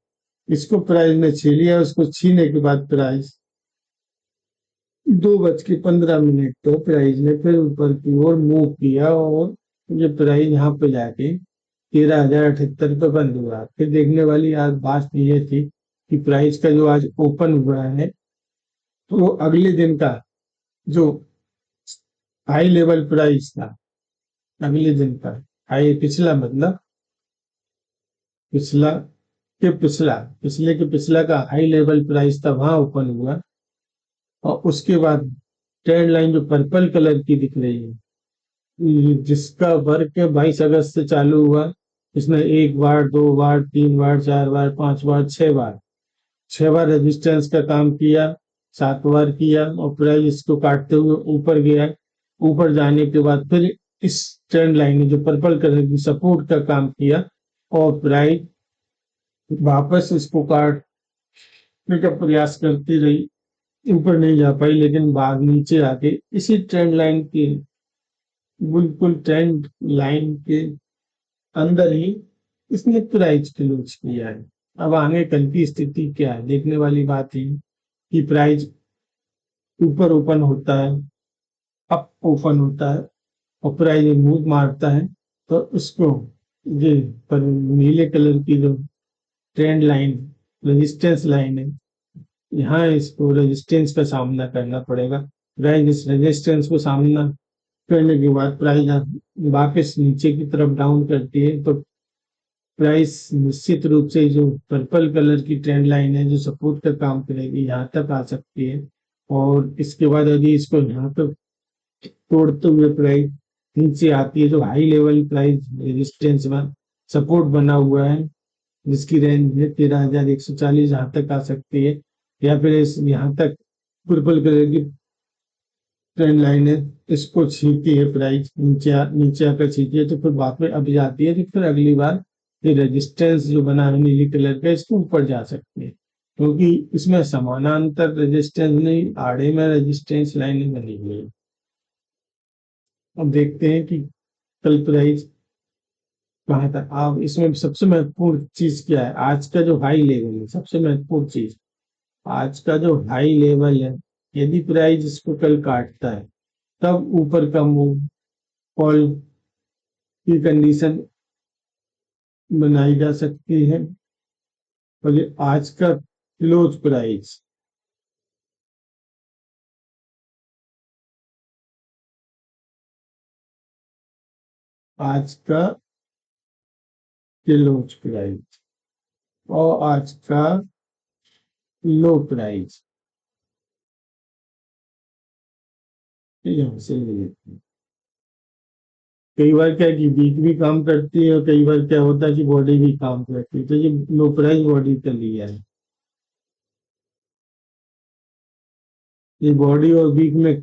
इसको प्राइस ने छीन लिया, उसको छीने के बाद प्राइस 2:15 पर प्राइस ने फिर ऊपर की ओर मूव किया और ये प्राइस यहाँ पे जाके 13,078 पे बंद हुआ। फिर देखने वाली आज बात ये थी कि प्राइस का जो आज ओपन हुआ है तो वो अगले दिन का जो हाई लेवल प्राइस था, अगले दिन का हाई, पिछला मतलब पिछला पिछले के पिछला का हाई लेवल प्राइस था, वहां ओपन हुआ। और उसके बाद ट्रेंड लाइन जो पर्पल कलर की दिख रही है, जिसका वर्क 22 अगस्त से चालू हुआ, इसने 1 बार, 2 बार, 3 बार, 4 बार, 5 बार, 6 बार, 6 बार रेजिस्टेंस का काम किया, 7 बार किया और प्राइस इसको काटते हुए ऊपर गया। ऊपर जाने के बाद फिर इस ट्रेंड लाइन ने जो पर्पल कलर की सपोर्ट का काम किया और प्राइस वापस इसको काटने का प्रयास करती रही, ऊपर नहीं जा पाई, लेकिन बाद नीचे आके इसी ट्रेंड लाइन के बिल्कुल ट्रेंड लाइन के अंदर ही इसने प्राइस क्लोज किया है। अब आगे कल की स्थिति क्या है, देखने वाली बात है कि प्राइस ऊपर ओपन होता है, अप ओपन होता है और प्राइस मूव मारता है तो उसको ये पर नीले कलर की जो ट्रेंड लाइन रेजिस्टेंस लाइन है, यहाँ इसको रेजिस्टेंस का सामना करना पड़ेगा। प्राइस इस रेजिस्टेंस को सामना करने के बाद प्राइस वापस नीचे की तरफ डाउन करती है तो प्राइस निश्चित रूप से जो पर्पल कलर की ट्रेंड लाइन है जो सपोर्ट का काम करेगी, यहाँ तक आ सकती है। और इसके बाद यदि इसको यहाँ तक तोड़ते हुए प्राइस नीचे आती है, जो हाई लेवल प्राइस रेजिस्टेंस में सपोर्ट बना हुआ है जिसकी रेंज है 13,140, यहाँ तक आ सकती है। या फिर इस यहाँ तक पर्पल कलर की ट्रेंड लाइन है, इसको छीनती है प्राइस नीचे आकर छीनती है तो फिर वापस अब जाती है तो फिर अगली बार ये रेजिस्टेंस जो बना है नीली कलर का, इसको ऊपर जा सकती है, क्योंकि इसमें समानांतर रेजिस्टेंस नहीं, आड़े में रेजिस्टेंस लाइन बनी हुई है। अब देखते हैं कि कल प्राइस कहाँ तक। अब इसमें सबसे महत्वपूर्ण चीज क्या है, आज का जो हाई लेवल है, सबसे महत्वपूर्ण चीज आज का जो हाई लेवल है, यदि प्राइस इसको कल काटता है तब ऊपर का मूव कॉल की कंडीशन बनाई जा सकती है। और ये आज का क्लोज प्राइस, आज का क्लोज प्राइस और आज का लो प्राइस यहाँ से ले लेते हैं। कई बार क्या है कि वीक भी काम करती है और कई बार क्या होता है कि बॉडी भी काम करती है, तो ये लो प्राइस बॉडी का लिया है। ये बॉडी और वीक में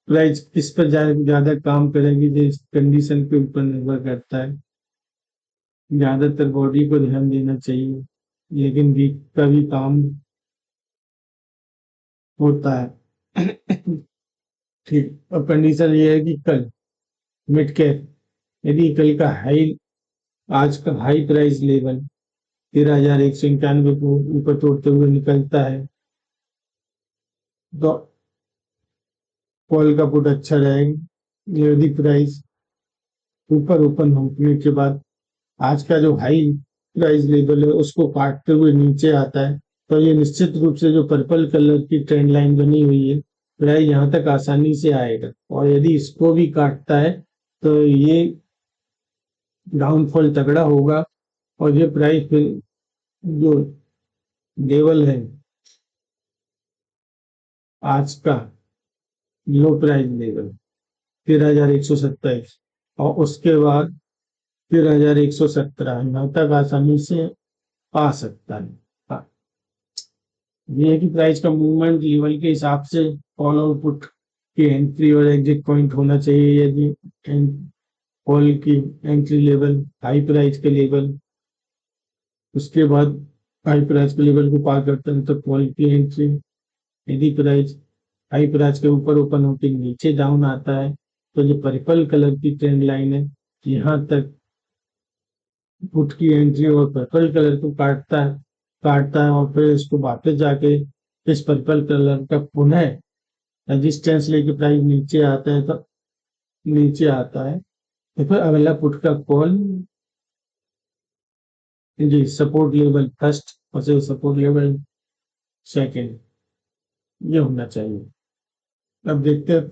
प्राइस किस पर ज्यादा काम करेगी, जो इस कंडीशन के ऊपर निर्भर करता है। ज्यादातर बॉडी को ध्यान देना चाहिए, लेकिन वीक का भी काम होता है। ठीक, अब कंडीशन ये है कि कल मिड कैप यदि कल का हाई, आज का हाई प्राइस लेवल 13,191 को ऊपर तोड़ते हुए निकलता है तो कॉल का पुट अच्छा रहेगा। यदि प्राइस ऊपर ओपन होने के बाद आज का जो हाई प्राइस लेवल है उसको काटते हुए नीचे आता है तो ये निश्चित रूप से जो पर्पल कलर की ट्रेंड लाइन बनी हुई है, प्राइस यहाँ तक आसानी से आएगा। और यदि इसको भी काटता है तो ये डाउनफॉल तगड़ा होगा और ये प्राइस फिर जो लेवल है आज का लो प्राइस लेवल 13,127 और उसके बाद 13,117 यहाँ तक आसानी से आ सकता है। हाँ, ये है कि प्राइस का मूवमेंट लेवल के हिसाब से कॉल और पुट की एंट्री और एग्जिट पॉइंट होना चाहिए। यदि कॉल की एंट्री लेवल हाई प्राइस के लेवल, उसके बाद हाई प्राइस के लेवल को पार करता है तो कॉल की एंट्री। यदि प्राइस हाई प्राइस के ऊपर ओपन होकर नीचे डाउन आता है तो जो पर्पल कलर की ट्रेंड लाइन है यहाँ तक पुट की एंट्री और पर्पल कलर को काटता है और फिर इसको वापस जाके इस पर्पल कलर का पुनः रेजिस्टेंस लेके प्राइस नीचे आता है तो नीचे आता है तो फिर अगला पुट का कॉल जी सपोर्ट लेवल फर्स्ट और सपोर्ट लेवल सेकंड ये होना चाहिए। अब देखते हैं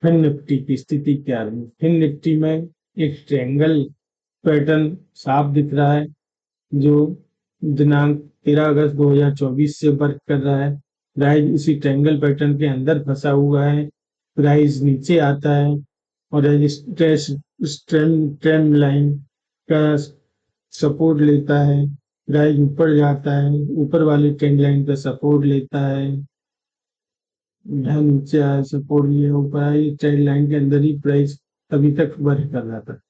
फिन निफ्टी की स्थिति क्या रही। फिन निफ्टी में एक ट्रायंगल पैटर्न साफ दिख रहा है जो दिनांक 13 अगस्त 2024 से वर्क कर रहा है। प्राइस इसी ट्रायंगल पैटर्न के अंदर फंसा हुआ है। प्राइस नीचे आता है और रेजिस्टेंस ट्रेंड लाइन का सपोर्ट लेता है। प्राइस ऊपर जाता है, ऊपर वाली ट्रेंड लाइन का सपोर्ट लेता है, यहाँ नीचे आया सपोर्ट लिए ऊपर आई ट्रेंड लाइन के अंदर ही प्राइस अभी तक वर्क कर रहा था।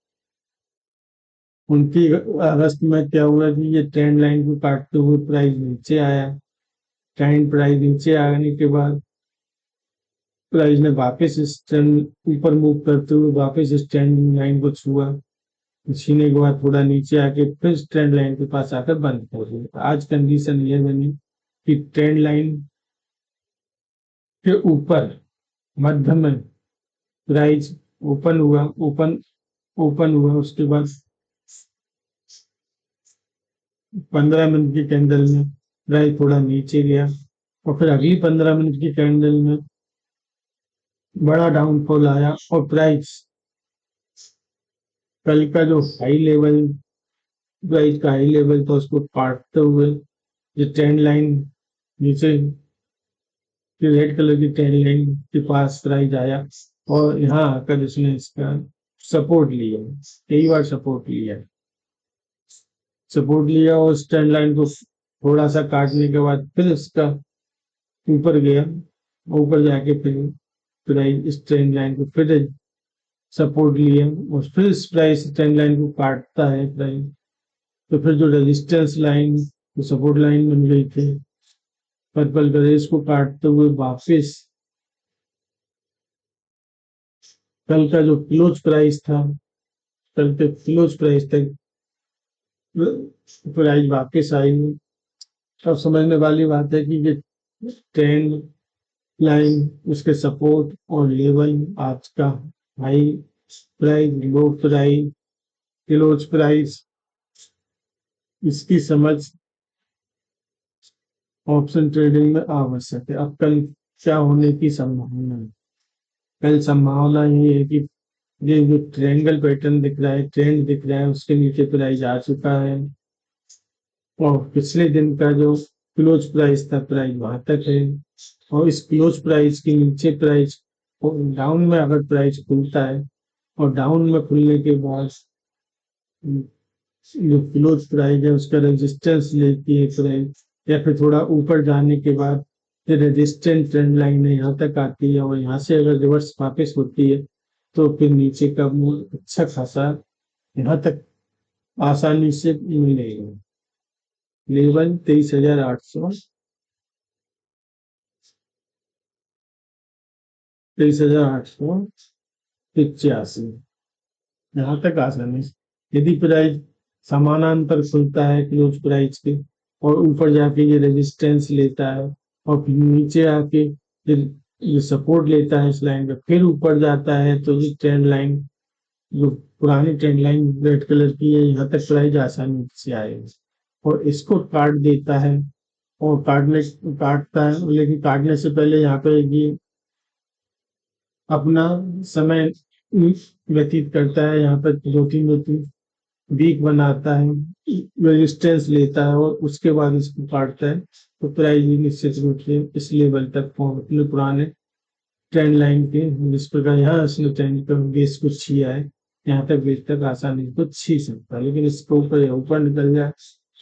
29 अगस्त में क्या हुआ कि ये ट्रेंड लाइन को काटते हुए प्राइस नीचे आया। ट्रेंड प्राइस नीचे आने के बाद प्राइस ने वापस इस ट्रेंड ऊपर मूव करते हुए वापस इस ट्रेंड लाइन को छुआ। छीने के बाद थोड़ा नीचे आके फिर ट्रेंड लाइन के पास आकर बंद हो गया। आज कंडीशन ये बनी कि ट्रेंड लाइन के ऊपर मध्य में प्राइस ओपन हुआ उसके बाद 15 मिनट की कैंडल में प्राइस थोड़ा नीचे गया और फिर अगली 15 मिनट की कैंडल में बड़ा डाउनफॉल आया और प्राइस कल का जो हाई लेवल प्राइस का हाई लेवल था उसको काटते हुए जो ट्रेंड लाइन नीचे रेड कलर की ट्रेंड लाइन के पास प्राइस आया और यहाँ आकर इसने इसका सपोर्ट लिया। कई बार सपोर्ट लिया और ट्रेंड लाइन को थोड़ा सा काटने के बाद फिर इसका ऊपर गया। ऊपर जाके फिर प्राइस इस ट्रेंड लाइन को फिर सपोर्ट लिया और फिर इस प्राइस ट्रेंड लाइन को काटता है प्राइस। तो फिर जो रेजिस्टेंस लाइन जो सपोर्ट लाइन बन गई थी पर्पल कलर इसको काटते हुए वापस कल का जो क्लोज प्राइस था कल के क्लोज प्राइस तक प्राइस वापस आई। अब समझने वाली बात है कि ये ट्रेंड लाइन उसके सपोर्ट और लेवल आज का हाई प्राइस लो प्राइस क्लोज प्राइस इसकी समझ ऑप्शन ट्रेडिंग में आवश्यक है। अब कल क्या होने की संभावना है? कल संभावना ये है कि ये जो ट्रायंगल पैटर्न दिख रहा है ट्रेंड दिख रहा है उसके नीचे प्राइस आ चुका है और पिछले दिन का जो क्लोज प्राइस था प्राइस वहां तक है और इस क्लोज प्राइस के नीचे प्राइस डाउन में अगर प्राइस खुलता है और डाउन में खुलने के बाद जो क्लोज प्राइस है उसका रेजिस्टेंस लेती है प्राइस या फिर थोड़ा ऊपर जाने के बाद रेजिस्टेंट ट्रेंड लाइन है यहाँ तक आती है और यहाँ से अगर रिवर्स वापस होती है तो फिर नीचे का मूल अच्छा खासा यहाँ तक आसानी से मिलेगा। लेवल 23,800 23,885 यहाँ तक आसानी से यदि प्राइस समानांतर खुलता है क्लोज प्राइस के और ऊपर जाके ये रेजिस्टेंस लेता है और फिर नीचे आके फिर ये सपोर्ट लेता है इस लाइन पे फिर ऊपर जाता है तो ये ट्रेंड लाइन जो पुरानी ट्रेंड लाइन रेड कलर की है यहाँ तक प्राइस आसानी से आएगा और इसको काट देता है और काटता है लेकिन काटने से पहले यहाँ पे ये अपना समय व्यतीत करता है। यहाँ पर दो तीन वीक बनाता है रेजिस्टेंस लेता है और उसके बाद इसको काटता है तो प्राइस निश्चित रूप से इस लेवल तक अपने पुराने ट्रेंड लाइन के जिस प्रकार यहाँ इसने ट्रेंड का बेस को छिया है यहाँ तक बेस तक आसानी को छी सकता है लेकिन इसको ऊपर निकल जाए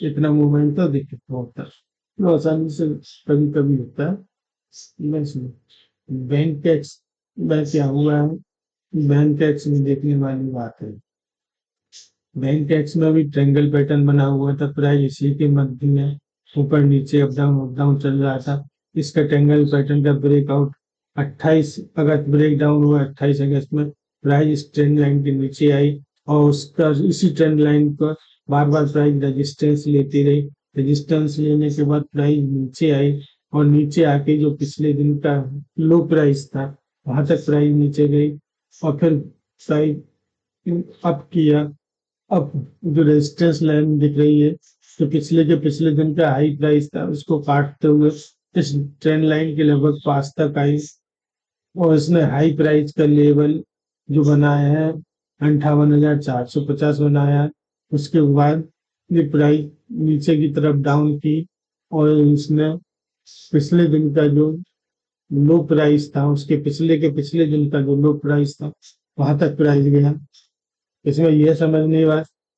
इतना मूवमेंट तो दिक्कत होता है तो आसानी से कभी कभी होता है। बैंक टैक्स में क्या हुआ है बैंक टैक्स में देखने वाली बात है। बैंक टैक्स में भी ट्रायंगल पैटर्न बना हुआ था प्राइस इसी के मध्य में ऊपर नीचे अप डाउन चल रहा था। इसका ट्रायंगल पैटर्न का ब्रेकआउट 28 अगस्त ब्रेक डाउन हुआ। 28 अगस्त में प्राइस इस ट्रेंड लाइन के नीचे आई और उसका इसी ट्रेंड लाइन पर बार बार प्राइस रेजिस्टेंस लेती रही। रेजिस्टेंस लेने के बाद प्राइस नीचे आई और नीचे आके जो पिछले दिन का लो प्राइस था वहां तक प्राइस नीचे गई और फिर साइड अप किया। अब जो रेजिस्टेंस लाइन दिख रही है, तो पिछले के पिछले दिन का हाई प्राइस था, उसको काटते हुए इस ट्रेंड लाइन के लगभग पास तक आई, और इसने हाई प्राइस का लेवल जो बनाया है 58,450 बनाया है। उसके बाद ये प्राइस नीचे की तरफ डाउन की, और इसने पिछले दिन का जो लो प्राइस था, उसके पिछले के पिछले दिन का जो लो प्राइस था, वहां तक प्राइस गया। इसमें यह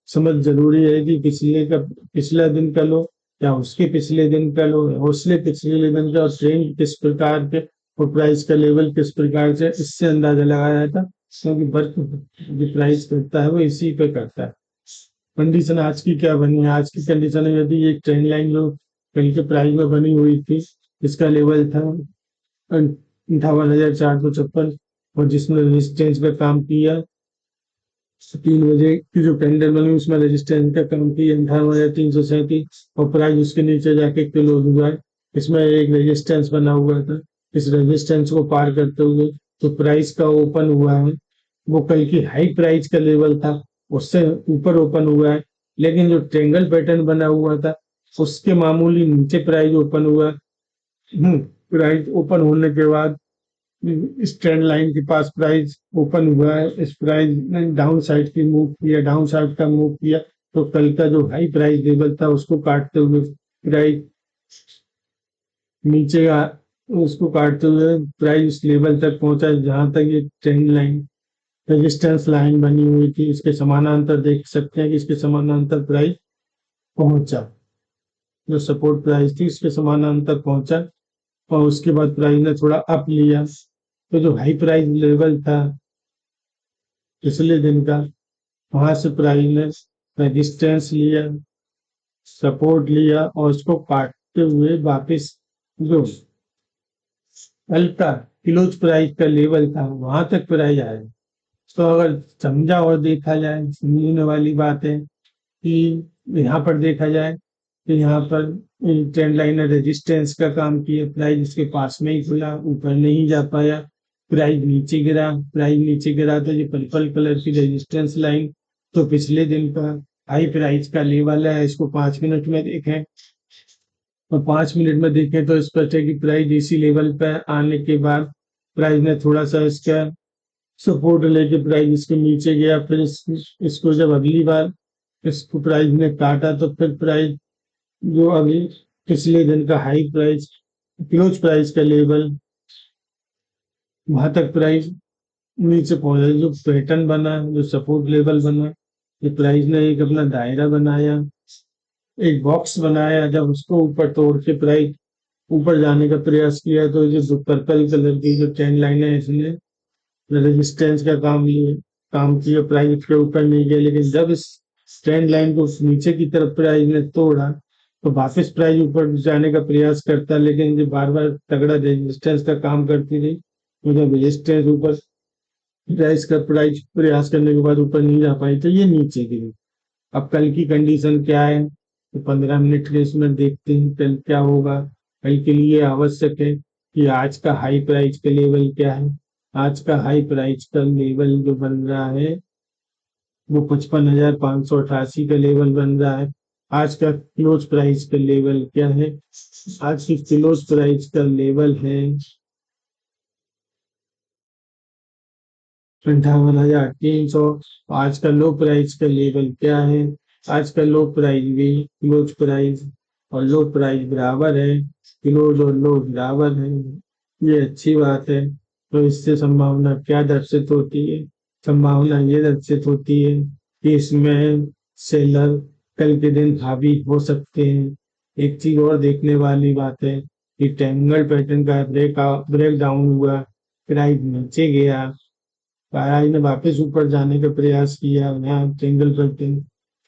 समझ जरूरी है कि पिछले दिन का लो या उसके पिछले दिन का लो, उसके पिछले दिन का, और ट्रेंड किस प्रकार के और प्राइस का लेवल किस प्रकार से, इससे अंदाजा लगाया जाता। क्योंकि वर्क जो प्राइस करता है वो इसी पे करता है। कंडीशन आज की क्या बनी है? आज की कंडीशन है, यदि एक ट्रेंड लाइन जो कल के प्राइस में बनी हुई थी, इसका लेवल था 58,456, और जिसमें रेजिस्टेंस पे काम किया 3 बजे की जो कैंडल बनी, उसमें रेजिस्टेंस का काम किया 58,337, और प्राइस उसके नीचे जाके क्लोज हुआ है। इसमें एक रेजिस्टेंस बना हुआ था, इस रेजिस्टेंस को पार करते हुए तो प्राइस का ओपन हुआ है, वो कल की हाई प्राइस का लेवल था, उससे ऊपर ओपन हुआ है। लेकिन जो ट्रेंगल पैटर्न बना हुआ था, उसके मामूली नीचे प्राइस ओपन हुआ। प्राइस ओपन होने के बाद इस ट्रेंड लाइन के पास प्राइस ओपन हुआ है, इस प्राइस ने डाउन साइड की मूव किया, डाउन साइड का मूव किया, तो कल का जो हाई प्राइस लेवल था उसको काटते हुए प्राइस नीचे आ, उसको काटते हुए प्राइस उस लेवल तक पहुंचा जहां तक ये ट्रेंड लाइन रेजिस्टेंस लाइन बनी हुई थी। इसके समानांतर देख सकते हैं कि इसके समानांतर प्राइस पहुंचा, जो सपोर्ट प्राइस थी इसके समानांतर पहुंचा, और उसके बाद प्राइस ने थोड़ा अप लिया। तो जो हाई प्राइस लेवल था पिछले दिन का, वहां से प्राइस ने रेजिस्टेंस लिया, सपोर्ट लिया, और उसको काटते हुए वापस जो कल का क्लोज प्राइस का लेवल था वहां तक प्राइस आया। तो अगर समझा और देखा जाए, समझने वाली बात है कि यहाँ पर देखा जाए तो यहाँ पर ट्रेंड लाइन ने रेजिस्टेंस का काम किया, प्राइस उसके पास में ही खुला, ऊपर नहीं जा पाया, प्राइस नीचे गिरा। प्राइस नीचे गिरा तो ये पर्पल कलर की रेजिस्टेंस लाइन तो पिछले दिन का हाई प्राइस का लेवल है, इसको 5 मिनट में देखें, और 5 मिनट में देखें तो स्पष्ट है कि प्राइस इसी लेवल पे आने के बाद प्राइस ने थोड़ा सा इसका सपोर्ट लेके प्राइस इसके नीचे गया। फिर इसको जब अगली बार इसको प्राइस ने काटा, तो फिर प्राइस जो अभी पिछले दिन का हाई प्राइस क्लोज प्राइस का लेवल, वहां तक प्राइस नीचे पहुंचा। जो पैटर्न बना, जो सपोर्ट लेवल बना, ये प्राइस ने एक अपना दायरा बनाया, एक बॉक्स बनाया। जब उसको ऊपर तोड़ के प्राइस ऊपर जाने का प्रयास किया, तो ये जो पर्पल कलर की जो ट्रेंड लाइन है, इसने रेजिस्टेंस का काम किया, प्राइस के ऊपर नहीं गया। लेकिन जब इस ट्रेंड लाइन को नीचे की तरफ प्राइस ने तोड़ा, तो वापस प्राइस ऊपर जाने का प्रयास करता, लेकिन जो बार बार तगड़ा रेजिस्टेंस का काम करती रही, तो जब रेजिस्टेंस ऊपर प्राइस प्रयास करने के बाद ऊपर नहीं जा पाई, तो ये नीचे गिरी। अब कल की कंडीशन क्या है, तो 15 मिनट के इसमें देखते हैं कल क्या होगा। कल के लिए आवश्यक है कि आज का हाई प्राइस का लेवल क्या है। आज का हाई प्राइस का लेवल जो बन रहा है वो 55,588 का लेवल बन रहा है। आज का क्लोज प्राइस का लेवल क्या है? आज की क्लोज प्राइस का लेवल है 58,300। आज का लो प्राइस का लेवल क्या है? आज का लो प्राइस भी क्लोज प्राइस और लो प्राइस बराबर है, क्लोज और लो बराबर है। ये अच्छी बात है। तो इससे संभावना क्या दर्शित होती है? संभावना ये दर्शित होती है कि इसमें सेलर कल के दिन हावी हो सकते हैं। एक चीज और देखने वाली बात है कि ट्रायंगल पैटर्न का ब्रेक डाउन हुआ, प्राइस नीचे गया, प्राइस ने वापस ऊपर जाने का प्रयास किया। यहाँ ट्रायंगल पैटर्न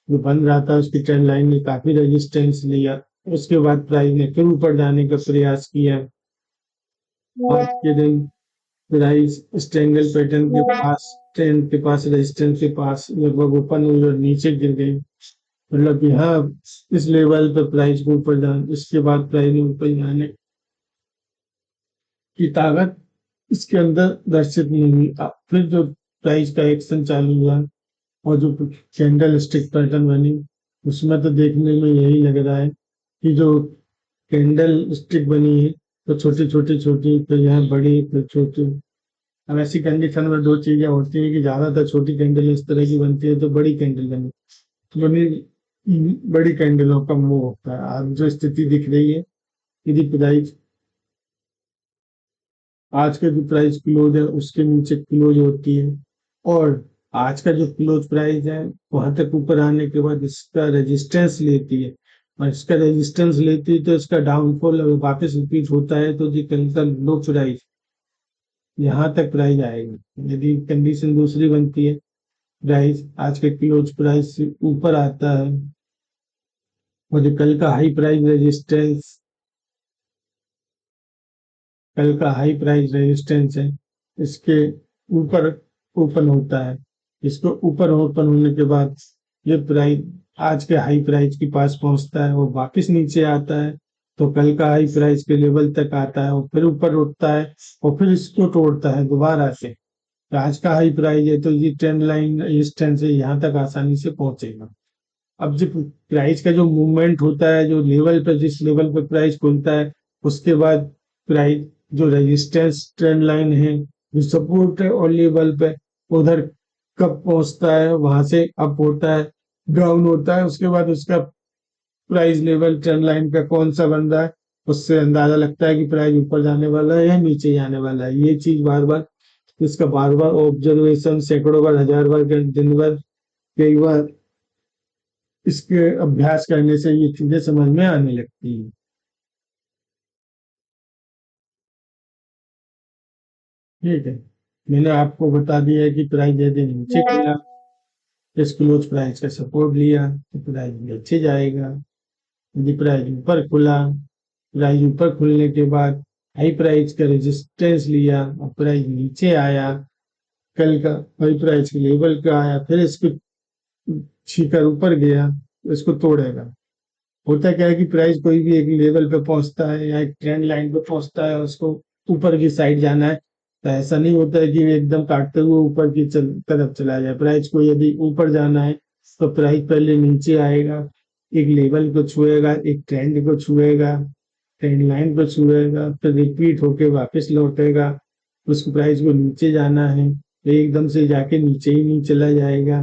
जो बन रहा था उसकी ट्रेंड लाइन ने काफी रेजिस्टेंस लिया, उसके बाद प्राइस ने फिर ऊपर जाने का प्रयास किया। आज के दिन प्राइस इस ट्रायंगल पैटर्न के पास, ट्रेंड के पास, रेजिस्टेंस के पास लगभग ओपन हुई और नीचे गिर गई। मतलब यहाँ इस लेवल पे प्राइस को ऊपर जाने, इसके बाद प्राइस ऊपर जाने की ताकत इसके अंदर दर्शित नहीं हुई। फिर जो प्राइस का एक्शन चालू हुआ और जो कैंडल स्टिक पैटर्न बनी, उसमें तो देखने में यही लग रहा है कि जो कैंडल स्टिक बनी है तो छोटी छोटी छोटी, तो यहाँ बड़ी तो छोटी। अब ऐसी कंडीशन में दो चीजें होती हैं कि ज्यादातर छोटी कैंडल इस तरह की बनती है तो बड़ी कैंडल बनी, बड़ी कैंडलों का मुंह होता है। आज जो स्थिति दिख रही है, यदि प्राइस आज का जो प्राइस क्लोज है उसके नीचे क्लोज होती है, और आज का जो क्लोज प्राइस है वहां तक ऊपर आने के बाद इसका रेजिस्टेंस लेती है, और इसका रेजिस्टेंस लेती है तो इसका डाउनफॉल वापस रिपीट होता है, तो जी कल का लो प्राइस यहाँ तक प्राइस आएगी। यदि कंडीशन दूसरी बनती है, प्राइस आज के क्लोज प्राइस से ऊपर आता है और जो कल का हाई प्राइस रेजिस्टेंस, कल का हाई प्राइस रेजिस्टेंस है, इसके ऊपर ओपन होता है। इसको ऊपर ओपन होने के बाद ये प्राइस आज के हाई प्राइस के पास पहुंचता है, वो वापस नीचे आता है तो कल का हाई प्राइस के लेवल तक आता है और फिर ऊपर उठता है और फिर इसको तोड़ता है दोबारा से। तो आज का हाई प्राइस है तो ये ट्रेंड लाइन रेजिस्टेंस है, यहाँ तक आसानी से पहुंचेगा। अब जो प्राइस का जो मूवमेंट होता है, जो लेवल पे जिस लेवल पे प्राइस खुलता है उसके बाद प्राइस जो रेजिस्टेंस ट्रेंड लाइन है, जो सपोर्ट है और लेवल पे उधर कब पहुंचता है, वहां से अप होता है, डाउन होता है, उसके बाद उसका प्राइस लेवल ट्रेंड लाइन का कौन सा बन रहा है, उससे अंदाजा लगता है कि प्राइस ऊपर जाने वाला है या नीचे जाने वाला है। ये चीज बार बार, इसका बार बार ऑब्जर्वेशन सैकड़ों बार, हजार बार, दिन भर, कई बार इसके अभ्यास करने से ये चीजें समझ में आने लगती हैं। ठीक है, मैंने आपको बता दिया है कि प्राइस यदि नीचे खुला, इस क्लोज प्राइस का सपोर्ट लिया तो प्राइस नीचे जाएगा। यदि प्राइस ऊपर खुला, प्राइस ऊपर खुलने के बाद हाई प्राइस का रेजिस्टेंस लिया और प्राइस नीचे आया, कल का हाई प्राइस के लेवल का आया, फिर इसको छीकर ऊपर गया तो इसको तोड़ेगा। होता क्या है कि प्राइस कोई भी एक लेवल पे पहुंचता है या एक ट्रेंड लाइन पे पहुंचता है, उसको ऊपर की साइड जाना है, तो ऐसा नहीं होता है कि एकदम काटते हुए ऊपर की तरफ चला जाए। प्राइस को यदि ऊपर जाना है तो प्राइस पहले नीचे आएगा, एक लेवल को छुएगा, एक ट्रेंड को छुएगा, ट्रेंड लाइन को छुएगा, फिर रिपीट होके वापस लौटेगा। उसको प्राइस को नीचे जाना है तो एकदम से जाके नीचे ही नहीं चला जाएगा।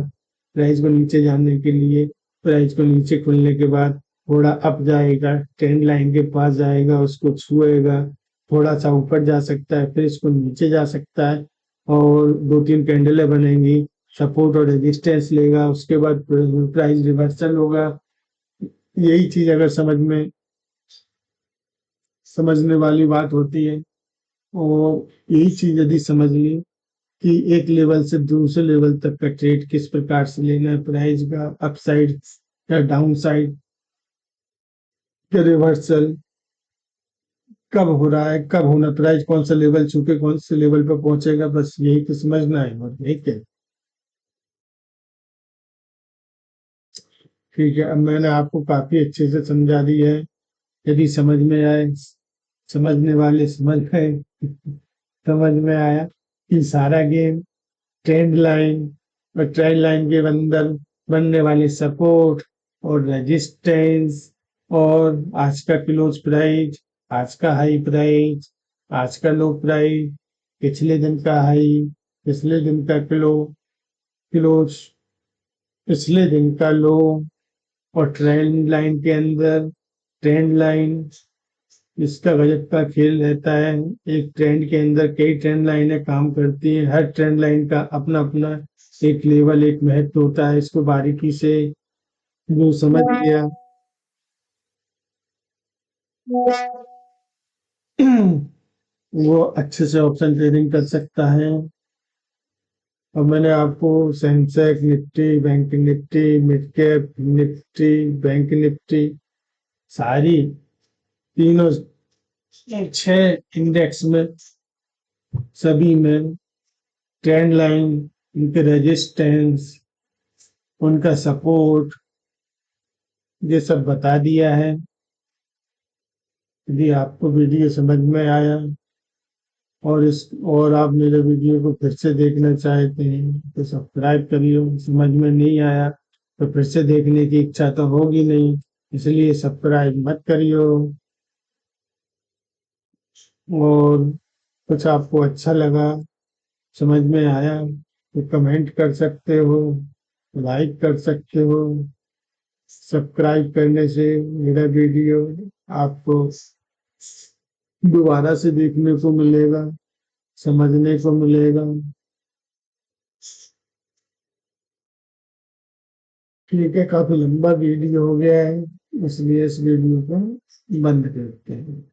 प्राइस को नीचे जाने के लिए प्राइस को नीचे खुलने के बाद थोड़ा अप जाएगा, ट्रेंड लाइन के पास जाएगा, उसको छुएगा, थोड़ा सा ऊपर जा सकता है, फिर इसको नीचे जा सकता है और दो तीन कैंडलें बनेंगी, सपोर्ट और रेजिस्टेंस लेगा, उसके बाद प्राइस रिवर्सल होगा। यही चीज अगर समझने वाली बात होती है, और यही चीज यदि समझ ली कि एक लेवल से दूसरे लेवल तक का ट्रेड किस प्रकार से लेना है, प्राइस का अपसाइड या डाउन साइड या रिवर्सल कब हो रहा है, कब होना, प्राइस कौन सा लेवल छू के कौन से लेवल पर पहुंचेगा, बस यही तो समझना है। और ठीक है, ठीक है, अब मैंने आपको काफी अच्छे से समझा दी है। यदि समझ में आए, समझने वाले समझ गए, समझ में आया कि सारा गेम ट्रेंड लाइन और ट्रेंड लाइन के अंदर बनने वाले सपोर्ट और रेजिस्टेंस और आज का क्लोज प्राइस, आज का हाई प्राइस, आज का लो प्राइस, पिछले दिन का हाई, पिछले दिन का क्लोज, पिछले दिन का लो, और ट्रेंड लाइन के अंदर ट्रेंड लाइन, इसका गजब का खेल रहता है। एक ट्रेंड के अंदर कई ट्रेंड लाइनें काम करती हैं, हर ट्रेंड लाइन का अपना अपना एक लेवल, एक महत्व होता है। इसको बारीकी से जो समझ गया वो अच्छे से ऑप्शन ट्रेडिंग कर सकता है। और मैंने आपको Sensex Nifty, bank Nifty, mid cap Nifty, bank Nifty, सारी तीनों छह इंडेक्स में, सभी में ट्रेंड लाइन, उनके रेजिस्टेंस, उनका सपोर्ट, ये सब बता दिया है। यदि आपको वीडियो समझ में आया और आप मेरे वीडियो को फिर से देखना चाहते हैं तो सब्सक्राइब करिए। समझ में नहीं आया तो फिर से देखने की इच्छा तो होगी नहीं, इसलिए सब्सक्राइब मत करियो। और कुछ आपको अच्छा लगा, समझ में आया तो कमेंट कर सकते हो, लाइक कर सकते हो। सब्सक्राइब करने से मेरा वीडियो आपको दोबारा से देखने को मिलेगा, समझने को मिलेगा। ठीक है, काफी लंबा वीडियो हो गया है, इसलिए इस वीडियो को बंद करते हैं।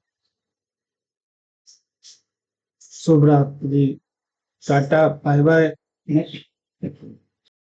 शुभ रात्रि, टाटा, बाय बाय।